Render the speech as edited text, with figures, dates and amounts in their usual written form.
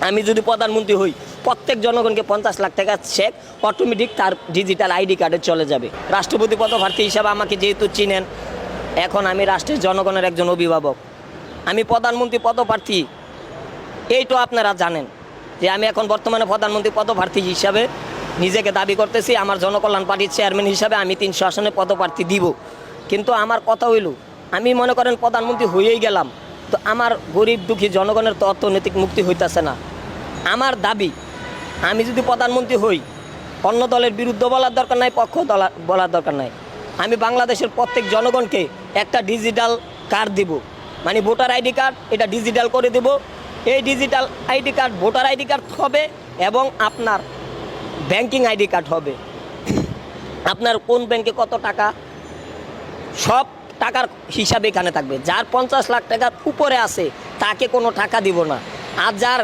আমি যদি প্রধানমন্ত্রী হই, প্রত্যেক জনগণকে 50 লাখ টাকা চেক অটোমেটিক তার ডিজিটাল আইডি কার্ডে চলে যাবে। রাষ্ট্রপতি পদপ্রার্থী হিসাবে আমাকে যেহেতু চিনেন, এখন আমি রাষ্ট্রের জনগণের একজন অভিভাবক, আমি প্রধানমন্ত্রী পদপ্রার্থী, এইটা আপনারা জানেন যে আমি এখন বর্তমানে প্রধানমন্ত্রী পদপ্রার্থী হিসাবে নিজেকে দাবি করতেছি। আমার জনকল্যাণ পার্টির চেয়ারম্যান হিসাবে আমি 300 আসনে পদপ্রার্থী দিব। কিন্তু আমার কথা হইল, আমি মনে করেন প্রধানমন্ত্রী হয়েই গেলাম, তো আমার গরিব দুঃখী জনগণের তো অর্থনৈতিক মুক্তি হইতেছে না। আমার দাবি, আমি যদি প্রধানমন্ত্রী হই, অন্য দলের বিরুদ্ধে বলার দরকার নাই, পক্ষ বলার দরকার নাই, আমি বাংলাদেশের প্রত্যেক জনগণকে একটা ডিজিটাল কার্ড দিব, মানে ভোটার আইডি কার্ড, এটা ডিজিটাল করে দেব। এই digital ID card voter ID card হবে এবং আপনার ব্যাংকিং আইডি কার্ড হবে। আপনার কোন ব্যাংকে কত টাকা, সব টাকার হিসাবে এখানে থাকবে। যার 50 লাখ টাকার উপরে আছে তাকে কোনো টাকা দিব না, আর যার